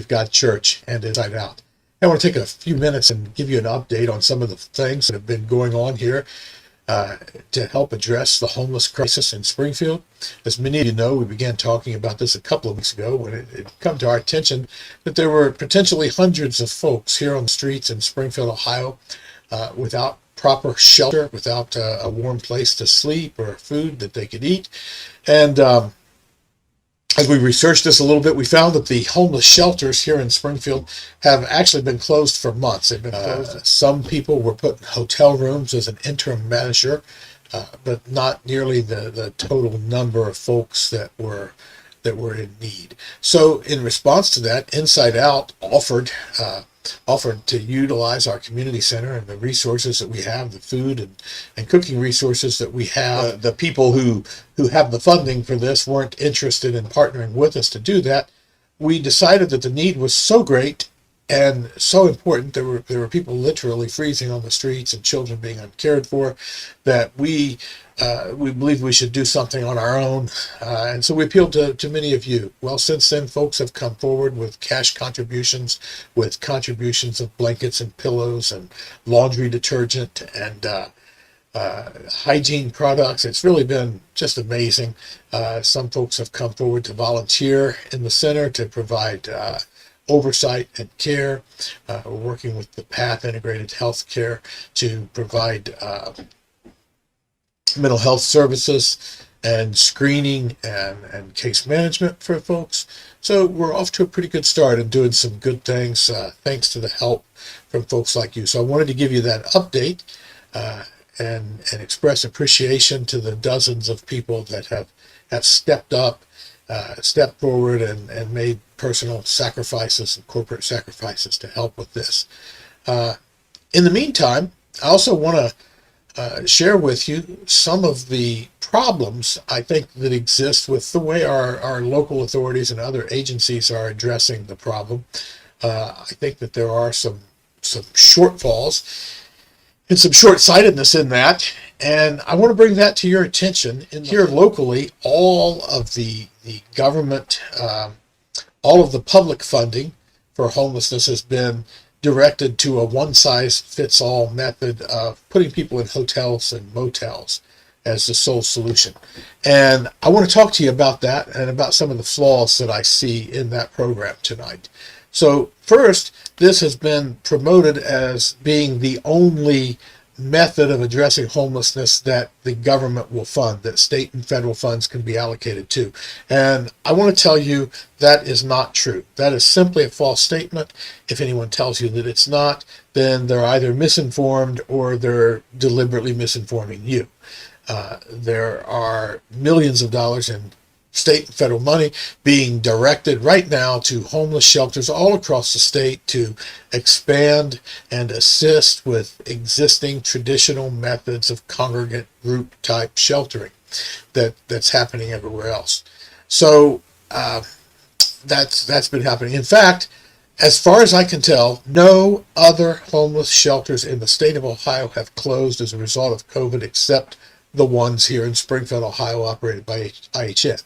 of God Church and Inside Out. I want to take a few minutes and give you an update on some of the things that have been going on here to help address the homeless crisis in Springfield. As many of you know, we began talking about this a couple of weeks ago when it come to our attention that there were potentially hundreds of folks here on the streets in Springfield, Ohio, without proper shelter, without a warm place to sleep or food that they could eat. And as we researched this a little bit, we found that the homeless shelters here in Springfield have actually been closed for months. They've been closed. Some people were put in hotel rooms as an interim measure, but not nearly the total number of folks that were in need. So in response to that, Inside Out offered to utilize our community center and the resources that we have, the food and cooking resources that we have. The people who have the funding for this weren't interested in partnering with us to do that. We decided that the need was so great and so important, there were people literally freezing on the streets and children being uncared for, that we believed we should do something on our own. And so we appealed to many of you. Well, since then, folks have come forward with cash contributions, with contributions of blankets and pillows and laundry detergent and hygiene products. It's really been just amazing. Some folks have come forward to volunteer in the center to provide oversight and care. We're working with the PATH Integrated Health Care to provide mental health services and screening and case management for folks. So we're off to a pretty good start and doing some good things thanks to the help from folks like you. So I wanted to give you that update and express appreciation to the dozens of people that have stepped up, stepped forward and made personal sacrifices and corporate sacrifices to help with this. In the meantime, I also want to share with you some of the problems I think that exist with the way our local authorities and other agencies are addressing the problem. I think that there are some shortfalls and some short-sightedness in that, and I want to bring that to your attention. And here locally, all of the government, all of the public funding for homelessness has been directed to a one-size-fits-all method of putting people in hotels and motels as the sole solution. And I want to talk to you about that and about some of the flaws that I see in that program tonight. So first, this has been promoted as being the only method of addressing homelessness that the government will fund, that state and federal funds can be allocated to. And I want to tell you that is not true. That is simply a false statement. If anyone tells you that it's not, then they're either misinformed or they're deliberately misinforming you. There are millions of dollars in state and federal money being directed right now to homeless shelters all across the state to expand and assist with existing traditional methods of congregate group type sheltering that's happening everywhere else. So that's been happening. In fact, as far as I can tell, no other homeless shelters in the state of Ohio have closed as a result of COVID except the ones here in Springfield, Ohio, operated by IHN.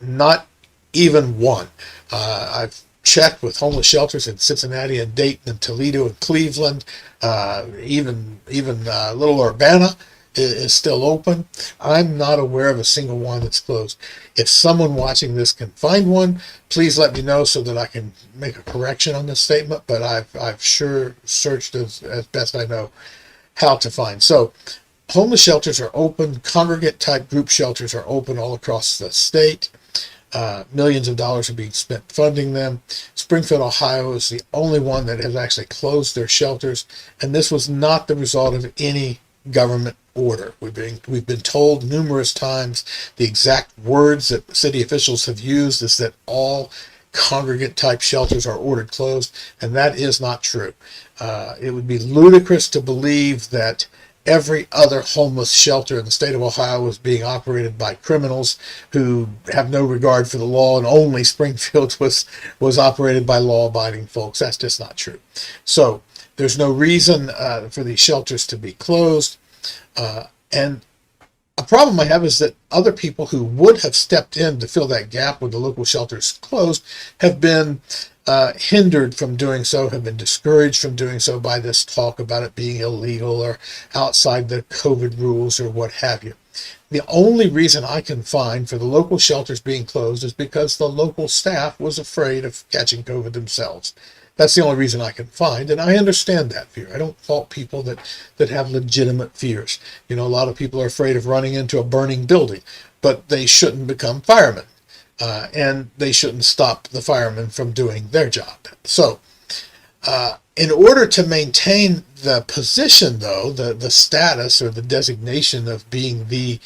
Not even one. I've checked with homeless shelters in Cincinnati and Dayton and Toledo and Cleveland. Even Little Urbana is still open. I'm not aware of a single one that's closed. If someone watching this can find one, please let me know so that I can make a correction on this statement. But I've sure searched as best I know how to find. So homeless shelters are open. Congregate type group shelters are open all across the state. Millions of dollars are being spent funding them. Springfield, Ohio is the only one that has actually closed their shelters, and this was not the result of any government order. We've been told numerous times the exact words that city officials have used is that all congregate type shelters are ordered closed, and that is not true. It would be ludicrous to believe that every other homeless shelter in the state of Ohio was being operated by criminals who have no regard for the law, and only Springfield was operated by law-abiding folks. That's just not true. So there's no reason for these shelters to be closed. And A problem I have is that other people who would have stepped in to fill that gap when the local shelters closed have been hindered from doing so, have been discouraged from doing so by this talk about it being illegal or outside the COVID rules or what have you. The only reason I can find for the local shelters being closed is because the local staff was afraid of catching COVID themselves. That's the only reason I can find, and I understand that fear. I don't fault people that have legitimate fears. You know, a lot of people are afraid of running into a burning building, but they shouldn't become firemen, and they shouldn't stop the firemen from doing their job. So, in order to maintain the position, though, the status or the designation of being the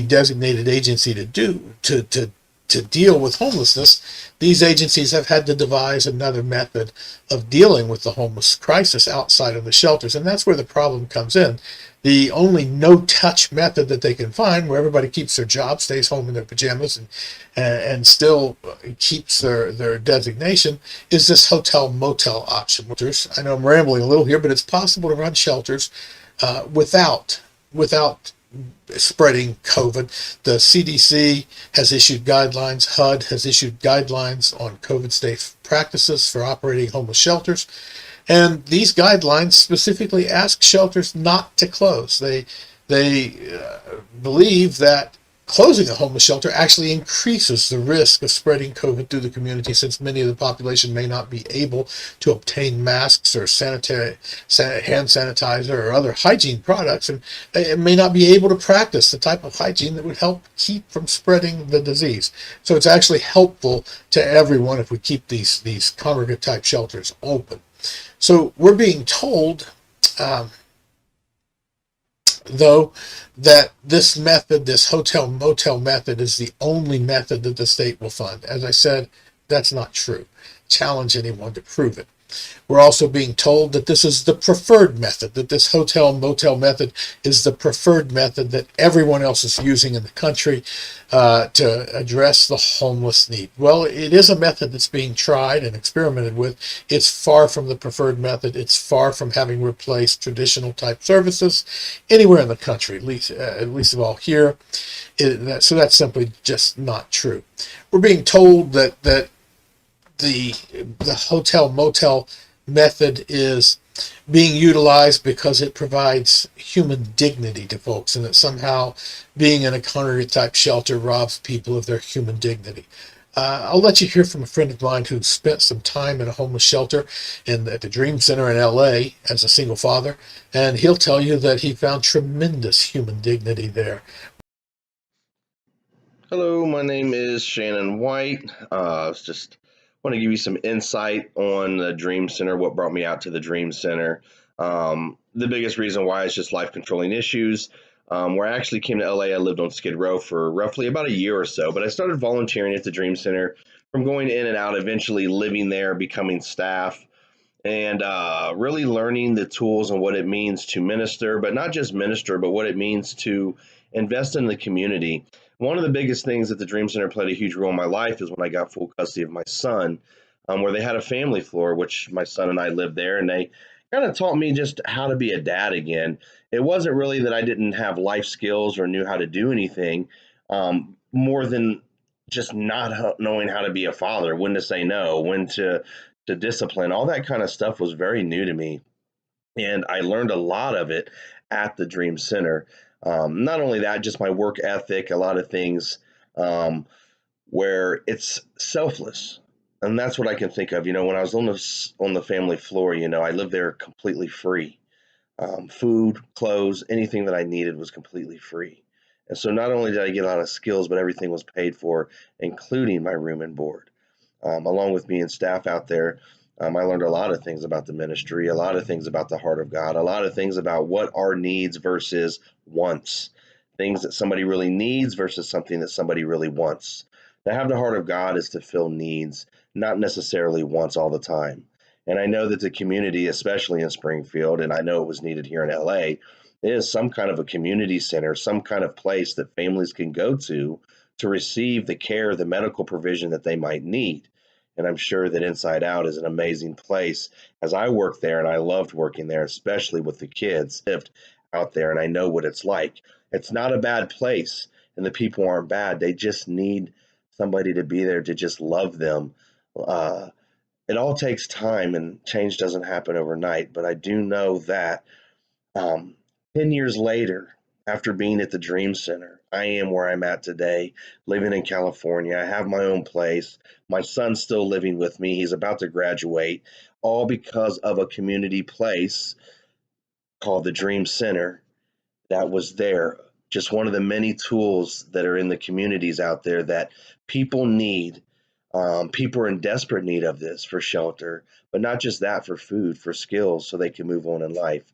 designated agency to deal with homelessness, these agencies have had to devise another method of dealing with the homeless crisis outside of the shelters. And that's where the problem comes in. The only no-touch method that they can find, where everybody keeps their job, stays home in their pajamas, and still keeps their designation, is this hotel-motel option. I know I'm rambling a little here, but it's possible to run shelters without spreading COVID. The CDC has issued guidelines. HUD has issued guidelines on COVID safe practices for operating homeless shelters. And these guidelines specifically ask shelters not to close. They believe that closing a homeless shelter actually increases the risk of spreading COVID through the community, since many of the population may not be able to obtain masks or hand sanitizer or other hygiene products, and may not be able to practice the type of hygiene that would help keep from spreading the disease. So it's actually helpful to everyone if we keep these congregate type shelters open. So we're being told, though, that this method, this hotel motel method, is the only method that the state will fund. As I said, that's not true. Challenge anyone to prove it. We're also being told that this is the preferred method, that this hotel motel method is the preferred method that everyone else is using in the country to address the homeless need. Well, it is a method that's being tried and experimented with. It's far from the preferred method. It's far from having replaced traditional type services anywhere in the country, at least of all here. So that's simply just not true. We're being told that the hotel motel method is being utilized because it provides human dignity to folks, and that somehow being in a congregate type shelter robs people of their human dignity. I'll let you hear from a friend of mine who spent some time in a homeless shelter at the Dream Center in LA as a single father, and he'll tell you that he found tremendous human dignity there. Hello, my name is Shannon White. Just want to give you some insight on the Dream Center, what brought me out to the Dream Center. The biggest reason why is just life controlling issues. Where I actually came to LA, I lived on Skid Row for roughly about a year or so, but I started volunteering at the Dream Center, from going in and out, eventually living there, becoming staff, and really learning the tools and what it means to minister, but not just minister, but what it means to invest in the community. One of the biggest things that the Dream Center played a huge role in my life is when I got full custody of my son, where they had a family floor, which my son and I lived there, and they kind of taught me just how to be a dad again. It wasn't really that I didn't have life skills or knew how to do anything, more than just not knowing how to be a father, when to say no, when to discipline. All that kind of stuff was very new to me, and I learned a lot of it at the Dream Center. Not only that, just my work ethic, a lot of things, um, where it's selfless. And that's what I can think of. When I was on the family floor, I lived there completely free. Food, clothes, anything that I needed was completely free. And so not only did I get a lot of skills, but everything was paid for, including my room and board. Along with being staff out there, I learned a lot of things about the ministry, a lot of things about the heart of God, a lot of things about what are needs versus wants, things that somebody really needs versus something that somebody really wants. To have the heart of God is to fill needs, not necessarily wants all the time. And I know that the community, especially in Springfield, and I know it was needed here in LA, is some kind of a community center, some kind of place that families can go to receive the care, the medical provision that they might need. And I'm sure that Inside Out is an amazing place, as I worked there and I loved working there, especially with the kids. I lived out there and I know what it's like. It's not a bad place, and the people aren't bad. They just need somebody to be there to just love them. Uh, it all takes time, and change doesn't happen overnight. But I do know that um, 10 years later, after being at the Dream Center, I am where I'm at today, living in California. I have my own place. My son's still living with me. He's about to graduate, all because of a community place called the Dream Center that was there. Just one of the many tools that are in the communities out there that people need. People are in desperate need of this for shelter, but not just that, for food, for skills, so they can move on in life.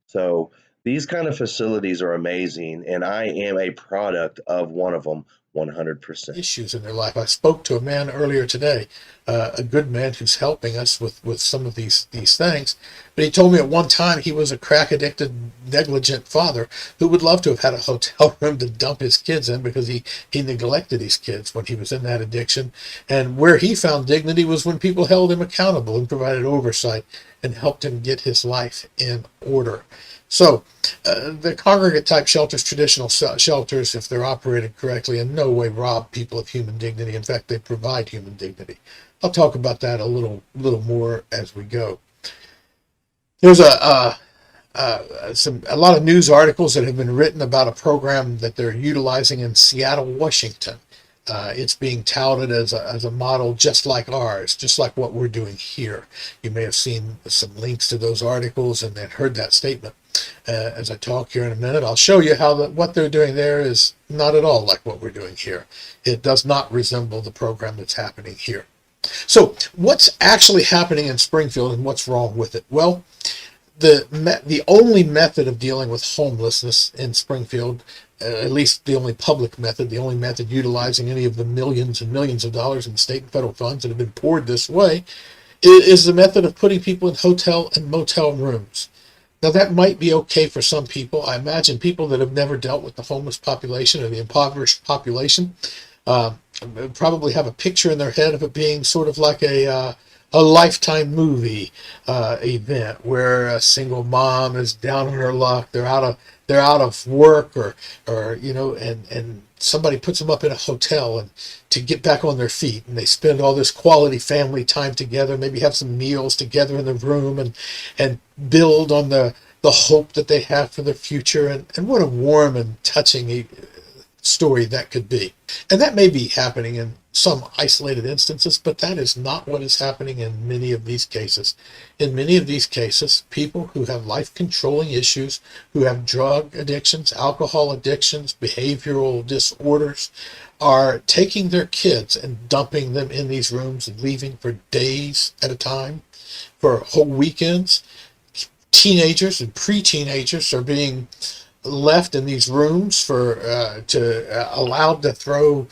So these kind of facilities are amazing, and I am a product of one of them 100%. Issues in their life. I spoke to a man earlier today, a good man who's helping us with some of these things. But he told me at one time he was a crack addicted, negligent father who would love to have had a hotel room to dump his kids in because he neglected his kids when he was in that addiction. And where he found dignity was when people held him accountable and provided oversight and helped him get his life in order. So, the congregate type shelters, traditional shelters, if they're operated correctly, in no way rob people of human dignity. In fact, they provide human dignity. I'll talk about that a little more as we go. There's a lot of news articles that have been written about a program that they're utilizing in Seattle, Washington. It's being touted as a model just like ours, just like what we're doing here. You may have seen some links to those articles and then heard that statement. As I talk here in a minute, I'll show you how what they're doing there is not at all like what we're doing here. It does not resemble the program that's happening here. So what's actually happening in Springfield and what's wrong with it? Well, the only method of dealing with homelessness in Springfield, at least the only public method, the only method utilizing any of the millions and millions of dollars in state and federal funds that have been poured this way, is the method of putting people in hotel and motel rooms. Now, that might be okay for some people. I imagine people that have never dealt with the homeless population or the impoverished population probably have a picture in their head of it being sort of like a Lifetime movie event where a single mom is down on her luck. They're out of work or and somebody puts them up in a hotel and to get back on their feet, and they spend all this quality family time together, maybe have some meals together in the room and build on the hope that they have for their future, and what a warm and touching story that could be. And that may be happening in some isolated instances, but that is not what is happening in many of these cases. In many of these cases, people who have life-controlling issues, who have drug addictions, alcohol addictions, behavioral disorders, are taking their kids and dumping them in these rooms and leaving for days at a time, for whole weekends. Teenagers and pre-teenagers are being left in these rooms for allowed to throw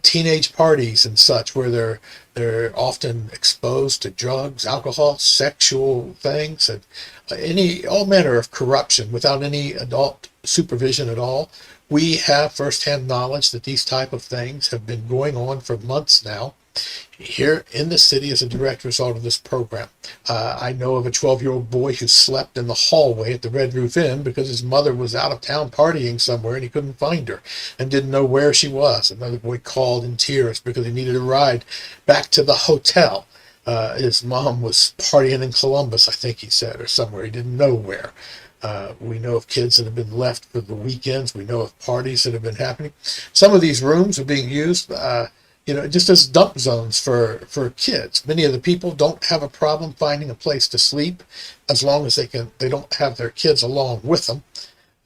teenage parties and such, where they're often exposed to drugs, alcohol, sexual things, and all manner of corruption without any adult supervision at all. We have firsthand knowledge that these type of things have been going on for months now here in the city as a direct result of this program. I know of a 12-year-old boy who slept in the hallway at the Red Roof Inn because his mother was out of town partying somewhere and he couldn't find her and didn't know where she was. Another boy called in tears because he needed a ride back to the hotel. His mom was partying in Columbus, I think he said, or somewhere. He didn't know where. We know of kids that have been left for the weekends. We know of parties that have been happening. Some of these rooms are being used just as dump zones for kids. Many of the people don't have a problem finding a place to sleep as long as they don't have their kids along with them.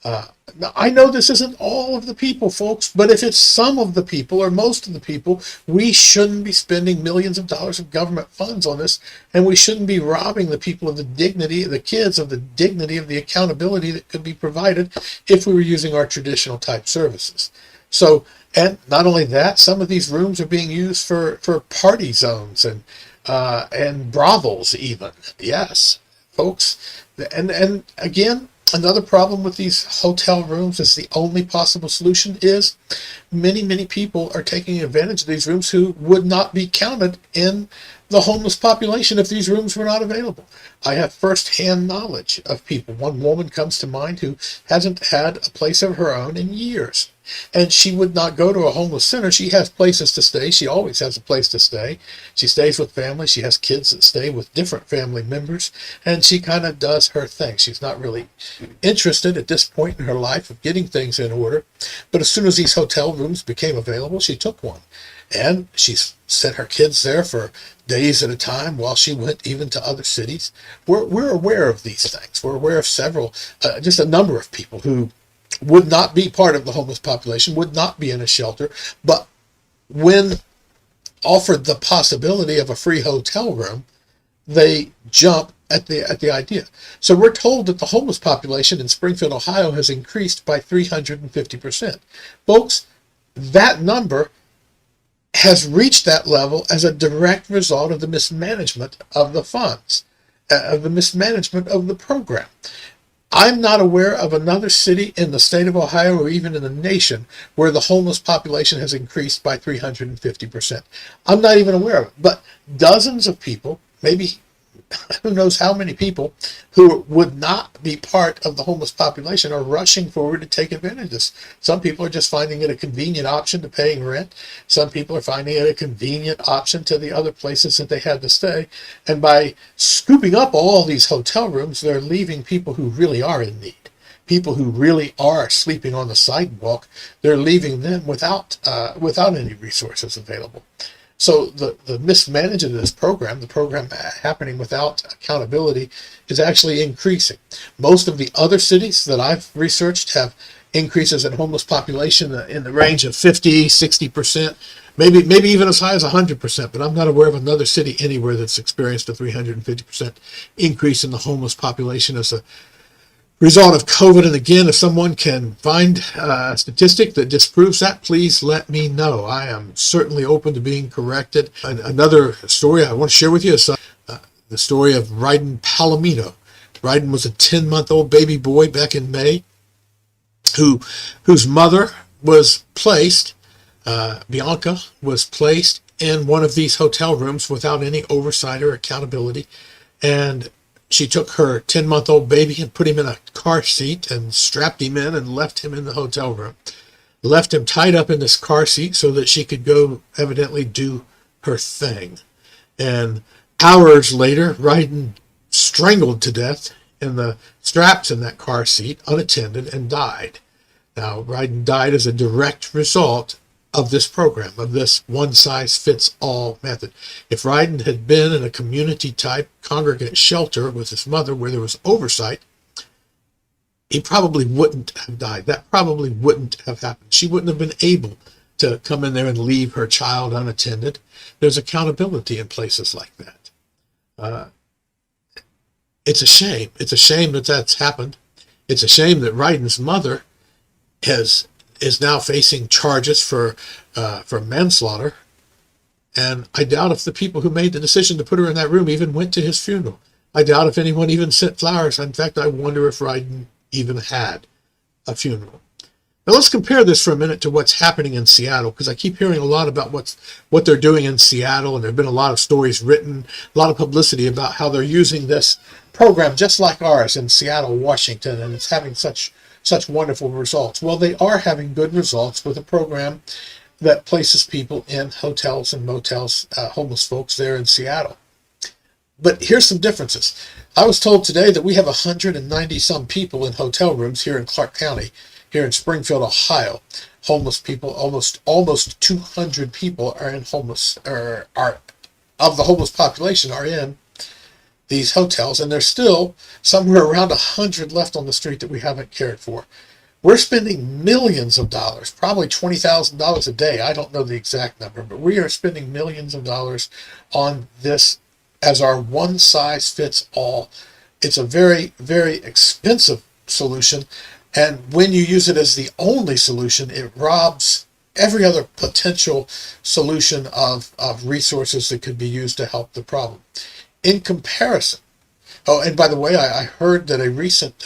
Now, I know this isn't all of the people, folks, but if it's some of the people or most of the people, we shouldn't be spending millions of dollars of government funds on this, and we shouldn't be robbing the people of the dignity, the kids of the dignity of the accountability that could be provided if we were using our traditional type services. So, and not only that, some of these rooms are being used for party zones and brothels even. Yes, folks. And again, another problem with these hotel rooms is the only possible solution is many people are taking advantage of these rooms who would not be counted in the homeless population if these rooms were not available. I have firsthand knowledge of people. One woman comes to mind who hasn't had a place of her own in years. And she would not go to a homeless center. She has places to stay. She always has a place to stay. She stays with family. She has kids that stay with different family members. And she kind of does her thing. She's not really interested at this point in her life of getting things in order. But as soon as these hotel rooms became available, she took one. And she sent her kids there for days at a time while she went even to other cities. We're aware of these things. We're aware of several, just a number of people who would not be part of the homeless population, would not be in a shelter, but when offered the possibility of a free hotel room, they jump at the idea. So we're told that the homeless population in Springfield, Ohio has increased by 350%. Folks, that number has reached that level as a direct result of the mismanagement of the funds, of the mismanagement of the program. I'm not aware of another city in the state of Ohio or even in the nation where the homeless population has increased by 350%. I'm not even aware of it. But dozens of people, maybe who knows how many people, who would not be part of the homeless population are rushing forward to take advantage of this. Some people are just finding it a convenient option to paying rent. Some people are finding it a convenient option to the other places that they had to stay. And by scooping up all these hotel rooms, they're leaving people who really are in need. People who really are sleeping on the sidewalk, they're leaving them without any resources available. So the mismanagement of this program, the program happening without accountability, is actually increasing. Most of the other cities that I've researched have increases in homeless population in the range of 50, 60%, maybe even as high as 100%, but I'm not aware of another city anywhere that's experienced a 350% increase in the homeless population as a result of COVID. And again, if someone can find a statistic that disproves that, please let me know. I am certainly open to being corrected. And another story I want to share with you is the story of Ryden Palomino. Ryden was a 10-month-old baby boy back in May whose mother was placed, Bianca, was placed in one of these hotel rooms without any oversight or accountability. And she took her 10-month-old baby and put him in a car seat and strapped him in and left him in the hotel room. Left him tied up in this car seat so that she could go evidently do her thing. And hours later, Ryden strangled to death in the straps in that car seat, unattended, and died. Now, Ryden died as a direct result of this program, of this one-size-fits-all method. If Ryden had been in a community-type congregate shelter with his mother where there was oversight, he probably wouldn't have died. That probably wouldn't have happened. She wouldn't have been able to come in there and leave her child unattended. There's accountability in places like that. It's a shame. It's a shame that that's happened. It's a shame that Ryden's mother is now facing charges for manslaughter. And I doubt if the people who made the decision to put her in that room even went to his funeral. I doubt if anyone even sent flowers. In fact, I wonder if Ryden even had a funeral. Now let's compare this for a minute to what's happening in Seattle, because I keep hearing a lot about what they're doing in Seattle, and there have been a lot of stories written, a lot of publicity about how they're using this program just like ours in Seattle, Washington, and it's having such wonderful results. Well, they are having good results with a program that places people in hotels and motels, homeless folks there in Seattle. But here's some differences. I was told today that we have 190 some people in hotel rooms here in Clark County, here in Springfield, Ohio. Homeless people, almost 200 people are in are of the homeless population are in these hotels, and there's still somewhere around 100 left on the street that we haven't cared for. We're spending millions of dollars, probably $20,000 a day. I don't know the exact number, but we are spending millions of dollars on this as our one-size-fits-all. It's a very, very expensive solution, and when you use it as the only solution, it robs every other potential solution of resources that could be used to help the problem. In comparison, oh, and by the way, I heard that a recent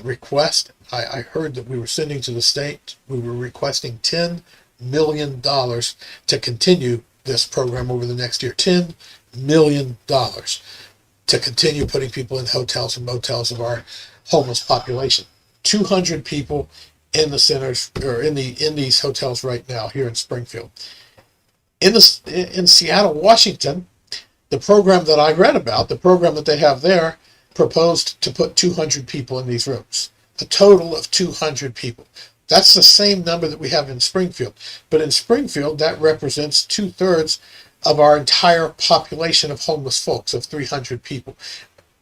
request, I heard that we were sending to the state, we were requesting $10 million to continue this program over the next year. $10 million to continue putting people in hotels and motels of our homeless population. 200 people in the centers, or in these hotels right now here in Springfield. In Seattle, Washington, the program that I read about, the program that they have there, proposed to put 200 people in these rooms. A total of 200 people. That's the same number that we have in Springfield. But in Springfield, that represents 2/3 of our entire population of homeless folks, of 300 people,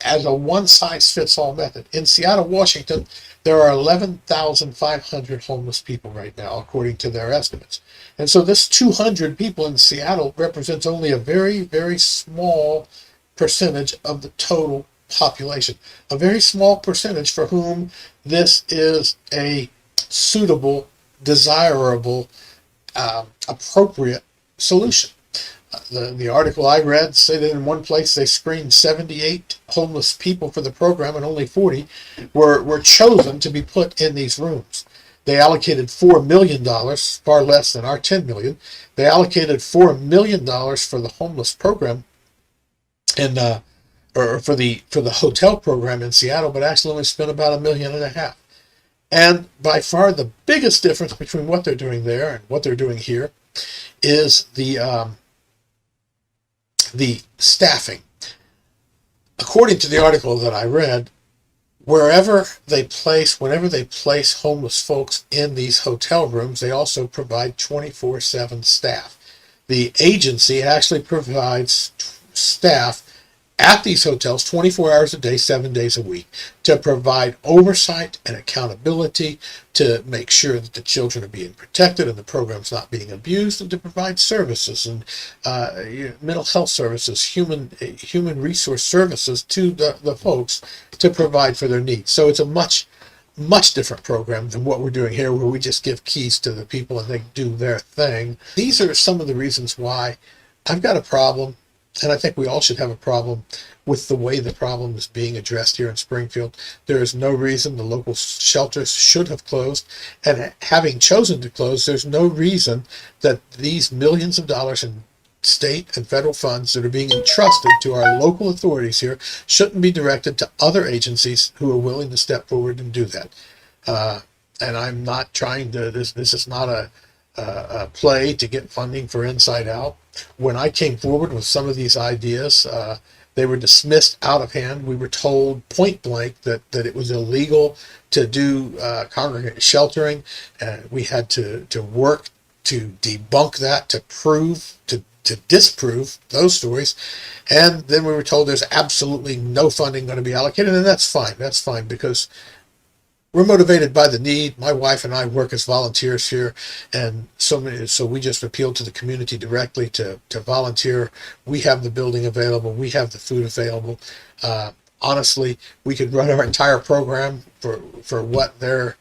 as a one-size-fits-all method. In Seattle, Washington, there are 11,500 homeless people right now, according to their estimates. And so this 200 people in Seattle represents only a very, very small percentage of the total population. A very small percentage for whom this is a suitable, desirable, appropriate solution. The article I read said that in one place they screened 78 homeless people for the program, and only 40 were chosen to be put in these rooms. They allocated $4 million, far less than our $10 million. They allocated $4 million for the homeless program, and or for the hotel program in Seattle, but actually only spent about $1.5 million. And by far the biggest difference between what they're doing there and what they're doing here is the staffing. According to the article that I read, whenever they place homeless folks in these hotel rooms, they also provide 24/7 staff. The agency actually provides staff at these hotels 24 hours a day, 7 days a week, to provide oversight and accountability, to make sure that the children are being protected and the program's not being abused, and to provide services and mental health services, human resource services to the folks to provide for their needs. So it's a much different program than what we're doing here, where we just give keys to the people and they do their thing. These are some of the reasons why I've got a problem. And I think we all should have a problem with the way the problem is being addressed here in Springfield. There is no reason the local shelters should have closed. And having chosen to close, there's no reason that these millions of dollars in state and federal funds that are being entrusted to our local authorities here shouldn't be directed to other agencies who are willing to step forward and do that. And I'm not trying to, this is not a play to get funding for Inside Out. When I came forward with some of these ideas, they were dismissed out of hand. We were told point blank that it was illegal to do congregate sheltering. We had to work to debunk that, to disprove those stories. And then we were told there's absolutely no funding going to be allocated, and that's fine. That's fine, because we're motivated by the need. My wife and I work as volunteers here, and so we just appeal to the community directly to volunteer. We have the building available. We have the food available. Honestly, we could run our entire program for what they're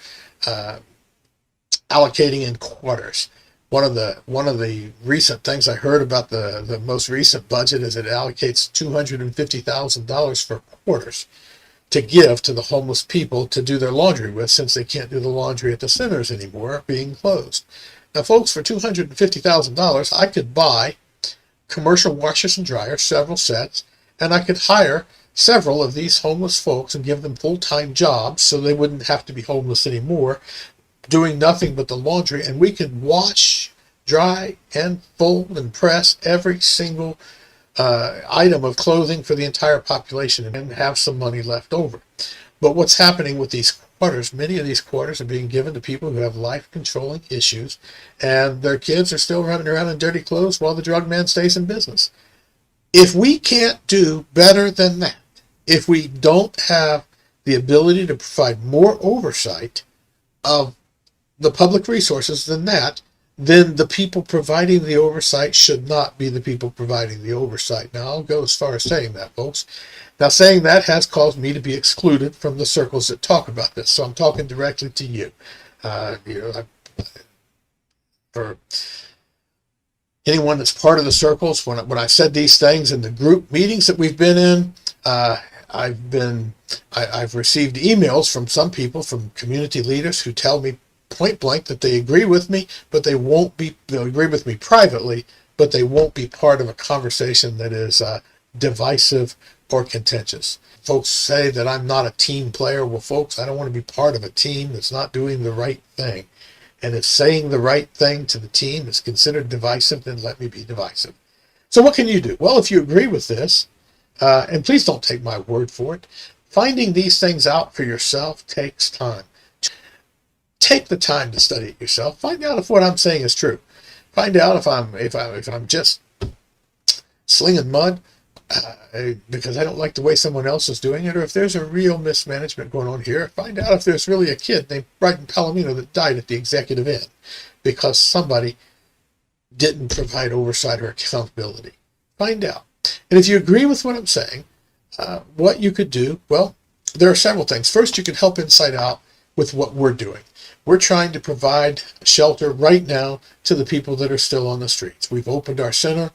allocating in quarters. One of the recent things I heard about the most recent budget is it allocates $250,000 for quarters to give to the homeless people to do their laundry with, since they can't do the laundry at the centers anymore, being closed. Now, folks, for $250,000, I could buy commercial washers and dryers, several sets, and I could hire several of these homeless folks and give them full-time jobs so they wouldn't have to be homeless anymore, doing nothing but the laundry, and we could wash, dry, and fold and press every single item of clothing for the entire population and have some money left over. But what's happening with these quarters, many of these quarters are being given to people who have life-controlling issues, and their kids are still running around in dirty clothes while the drug man stays in business. If we can't do better than that, if we don't have the ability to provide more oversight of the public resources than that, then the people providing the oversight should not be the people providing the oversight. Now, I'll go as far as saying that, folks. Now, saying that has caused me to be excluded from the circles that talk about this, so I'm talking directly to you. For anyone that's part of the circles, when I said these things in the group meetings that we've been in, I've received emails from some people, from community leaders, who tell me point blank that they agree with me, but they'll agree with me privately, but they won't be part of a conversation that is divisive or contentious. Folks say that I'm not a team player. Well, folks, I don't want to be part of a team that's not doing the right thing. And if saying the right thing to the team is considered divisive, then let me be divisive. So what can you do? Well, if you agree with this, and please don't take my word for it, finding these things out for yourself takes time. Take the time to study it yourself. Find out if what I'm saying is true. Find out if I'm just slinging mud because I don't like the way someone else is doing it, or if there's a real mismanagement going on here. Find out if there's really a kid named Brighton Palomino that died at the executive end because somebody didn't provide oversight or accountability. Find out. And if you agree with what I'm saying, what you could do, well, there are several things. First, you can help Insight Out with what we're doing. We're trying to provide shelter right now to the people that are still on the streets. We've opened our center.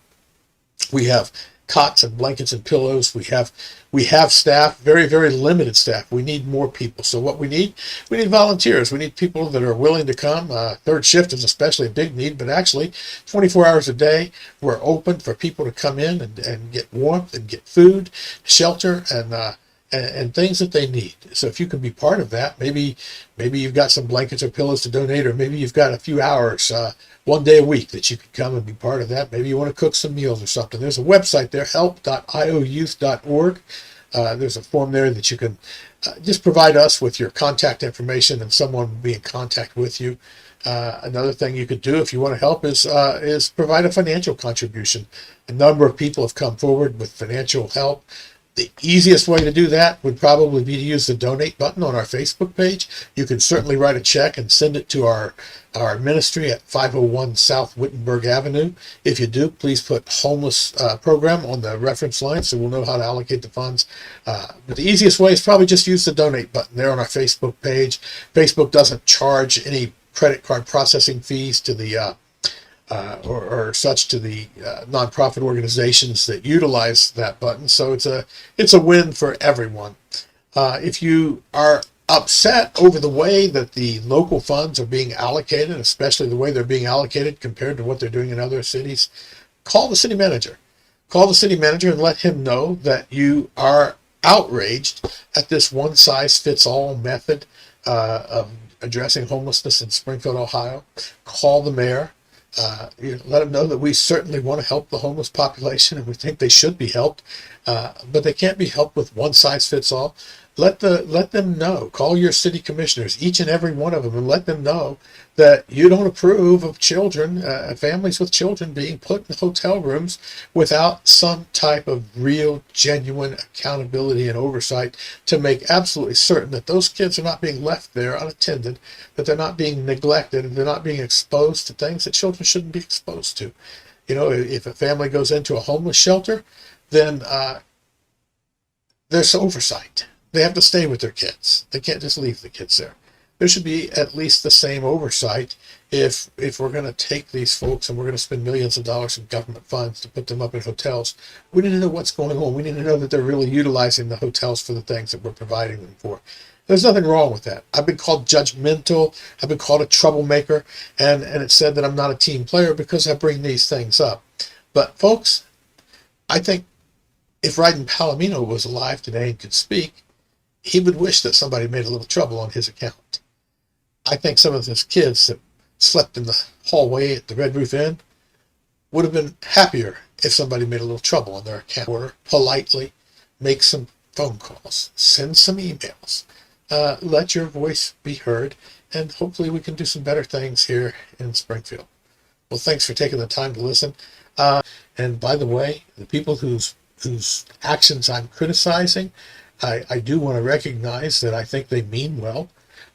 We have cots and blankets and pillows. We have staff, very, very limited staff. We need more people. So what we need volunteers. We need people that are willing to come. Third shift is especially a big need, but actually 24 hours a day, we're open for people to come in and get warmth and get food, shelter, and things that they need. So if you can be part of that, maybe you've got some blankets or pillows to donate, or maybe you've got a few hours, one day a week that you could come and be part of that. Maybe you want to cook some meals or something. There's a website there, help.iouth.org. There's a form there that you can just provide us with your contact information, and someone will be in contact with you. Another thing you could do if you want to help is provide a financial contribution. A number of people have come forward with financial help. The easiest way to do that would probably be to use the donate button on our Facebook page. You can certainly write a check and send it to our ministry at 501 South Wittenberg Avenue. If you do, please put homeless program on the reference line so we'll know how to allocate the funds. But the easiest way is probably just use the donate button there on our Facebook page. Facebook doesn't charge any credit card processing fees to the or such to the nonprofit organizations that utilize that button. So it's a win for everyone. If you are upset over the way that the local funds are being allocated, especially the way they're being allocated compared to what they're doing in other cities, call the city manager. Call the city manager and let him know that you are outraged at this one-size-fits-all method of addressing homelessness in Springfield, Ohio. Call the mayor. Let them know that we certainly want to help the homeless population and we think they should be helped, but they can't be helped with one size fits all. Let them know. Call your city commissioners, each and every one of them, and let them know that you don't approve of children, families with children being put in hotel rooms without some type of real, genuine accountability and oversight to make absolutely certain that those kids are not being left there unattended, that they're not being neglected, and they're not being exposed to things that children shouldn't be exposed to. You know, if a family goes into a homeless shelter, then there's oversight. They have to stay with their kids. They can't just leave the kids there. There should be at least the same oversight if we're going to take these folks and we're going to spend millions of dollars in government funds to put them up in hotels. We need to know what's going on. We need to know that they're really utilizing the hotels for the things that we're providing them for. There's nothing wrong with that. I've been called judgmental. I've been called a troublemaker. And it's said that I'm not a team player because I bring these things up. But folks, I think if Ryden Palomino was alive today and could speak, he would wish that somebody made a little trouble on his account. I think some of his kids that slept in the hallway at the Red Roof Inn would have been happier if somebody made a little trouble on their account. Or politely make some phone calls, send some emails, let your voice be heard, and hopefully we can do some better things here in Springfield. Well, thanks for taking the time to listen. And by the way, the people whose actions I'm criticizing, I do want to recognize that I think they mean well.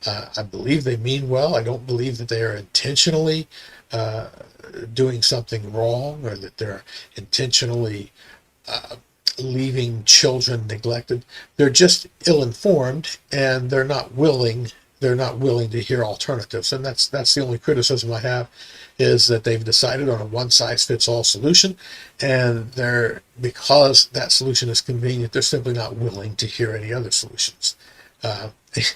I believe they mean well. I don't believe that they are intentionally doing something wrong or that they're intentionally leaving children neglected. They're just ill-informed and they're not willing to hear alternatives. And that's the only criticism I have, is that they've decided on a one-size-fits-all solution, and because that solution is convenient, they're simply not willing to hear any other solutions.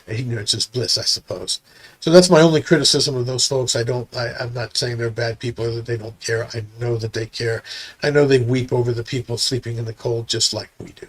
ignorance is bliss, I suppose. So that's my only criticism of those folks. I'm not saying they're bad people or that they don't care. I know that they care. I know they weep over the people sleeping in the cold just like we do.